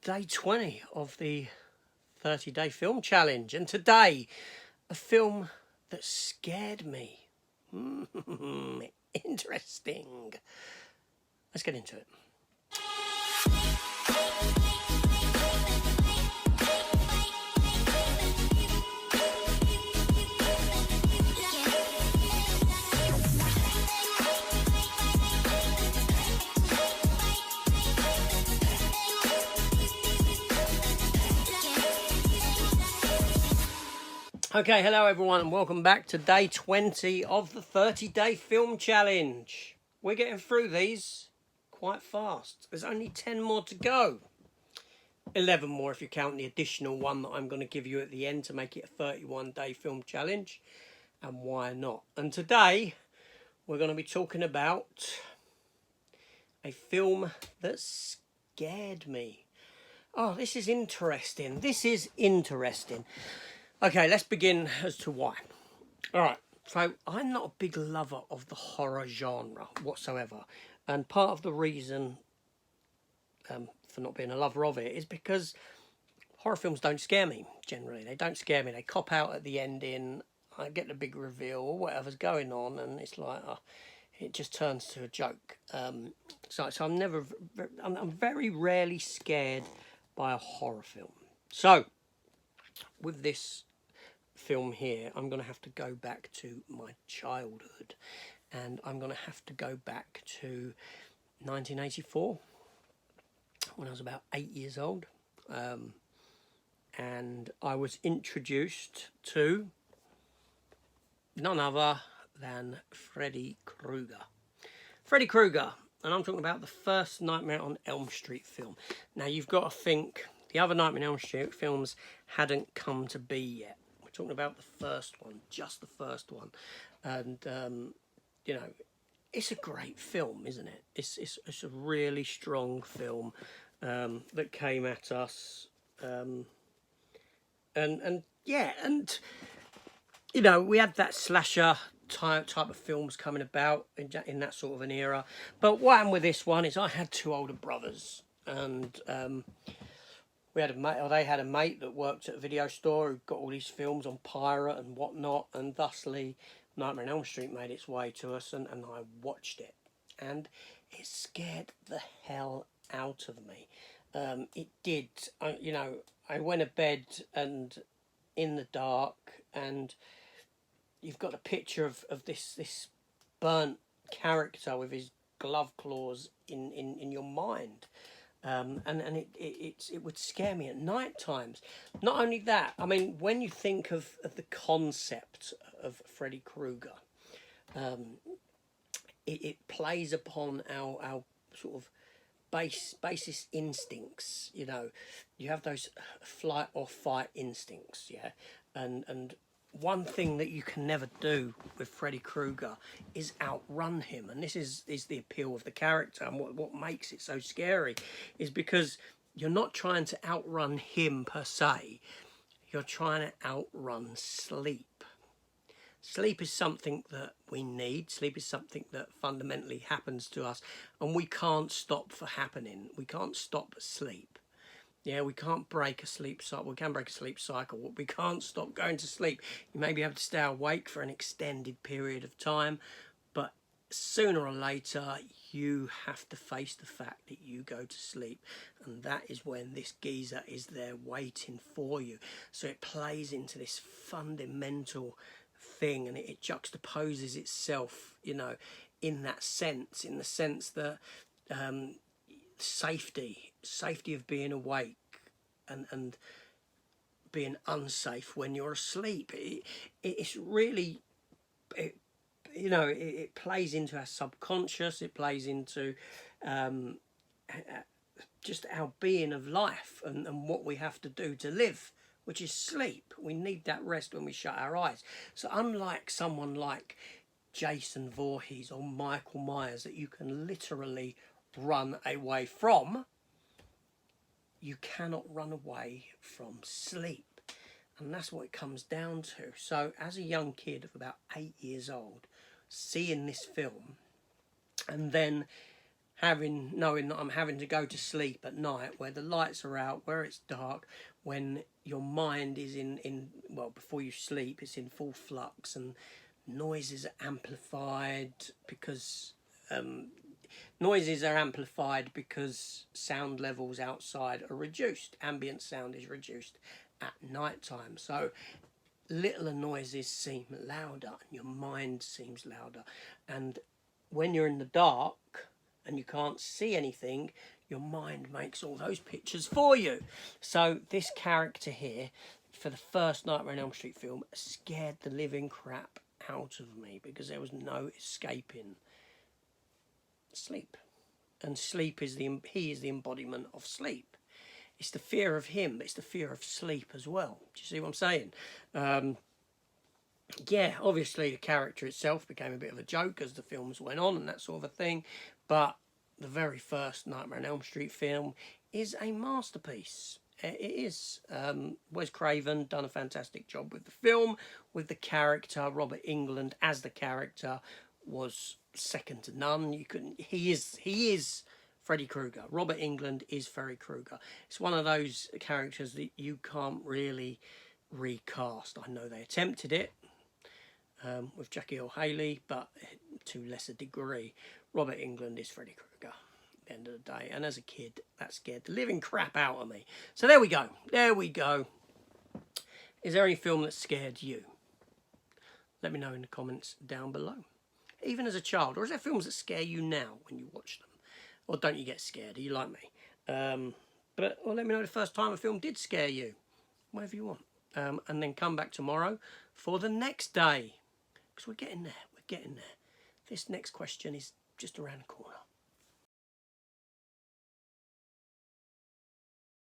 day 20 of the 30-day film challenge, and today a film that scared me. Interesting. Let's get into it. Okay, hello everyone and welcome back to day 20 of the 30-day film challenge. We're getting through these quite fast. There's only 10 more to go. 11 more if you count the additional one that I'm going to give you at the end to make it a 31-day film challenge. And why not? And today we're going to be talking about a film that scared me. Oh, this is interesting. Okay, let's begin as to why. All right, so I'm not a big lover of the horror genre whatsoever. And part of the reason for not being a lover of it is because horror films don't scare me, generally. They don't scare me. They cop out at the ending, I get the big reveal or whatever's going on, and it's like, it just turns to a joke. So I'm very rarely scared by a horror film. So, with this film here, I'm going to have to go back to my childhood, and I'm going to have to go back to 1984 when I was about 8 years old, and I was introduced to none other than Freddy Krueger. And I'm talking about the first Nightmare on Elm Street film. Now you've got to think the other Nightmare on Elm Street films hadn't come to be yet. Talking about the first one, just the first one, and you know, it's a great film, isn't it? It's a really strong film that came at us, and you know, we had that slasher type of films coming about in that sort of an era. But what happened with this one is I had two older brothers, and we had a mate, or they had a mate that worked at a video store who got all these films on pirate and whatnot, and thusly Nightmare on Elm Street made its way to us, and I watched it, and it scared the hell out of me. It did. You know, I went to bed and in the dark, and you've got a picture of this burnt character with his glove claws in your mind. And it would scare me at night times. Not only that, I mean, when you think of the concept of Freddy Krueger, it plays upon our sort of basis instincts. You know, you have those flight or fight instincts, yeah, and one thing that you can never do with Freddy Krueger is outrun him, and this is the appeal of the character, and what makes it so scary is because you're not trying to outrun him per se, you're trying to outrun sleep. Sleep is something that we need. Sleep is something that fundamentally happens to us, and we can't stop for happening. We can't stop sleep. Yeah, we can't break a sleep cycle. We can break a sleep cycle. We can't stop going to sleep. You may be able to stay awake for an extended period of time, but sooner or later you have to face the fact that you go to sleep, and that is when this geezer is there waiting for you. So it plays into this fundamental thing, and it juxtaposes itself, you know, in that sense, in the sense that safety of being awake and being unsafe when you're asleep. It's really, you know, it plays into our subconscious. It plays into just our being of life and what we have to do to live, which is sleep. We need that rest when we shut our eyes. So unlike someone like Jason Voorhees or Michael Myers that you can literally run away from, you cannot run away from sleep. And that's what it comes down to. So as a young kid of about 8 years old, seeing this film and then knowing that I'm having to go to sleep at night, where the lights are out, where it's dark, when your mind is well, before you sleep, it's in full flux, and noises are amplified because sound levels outside are reduced. Ambient sound is reduced at night time. So littler noises seem louder and your mind seems louder. And when you're in the dark and you can't see anything, your mind makes all those pictures for you. So this character here, for the first Nightmare on Elm Street film, scared the living crap out of me because there was no escaping sleep. And sleep is he is the embodiment of sleep. It's the fear of him, but it's the fear of sleep as well. Do you see what I'm saying? Yeah, obviously the character itself became a bit of a joke as the films went on and that sort of a thing, but the very first Nightmare on Elm Street film is a masterpiece. It is. Wes Craven done a fantastic job with the film, with the character. Robert Englund as the character was second to none. He is Freddy Krueger. Robert Englund is Freddy Krueger. It's one of those characters that you can't really recast. I know they attempted it with Jackie Earle Haley, but to lesser degree. Robert Englund is Freddy Krueger at the end of the day, and as a kid that scared the living crap out of me. So there we go. Is there any film that scared you? Let me know in the comments down below. Even as a child, or is there films that scare you now when you watch them? Or don't you get scared? Are you like me? Or let me know the first time a film did scare you. Whatever you want. And then come back tomorrow for the next day. Because we're getting there. This next question is just around the corner.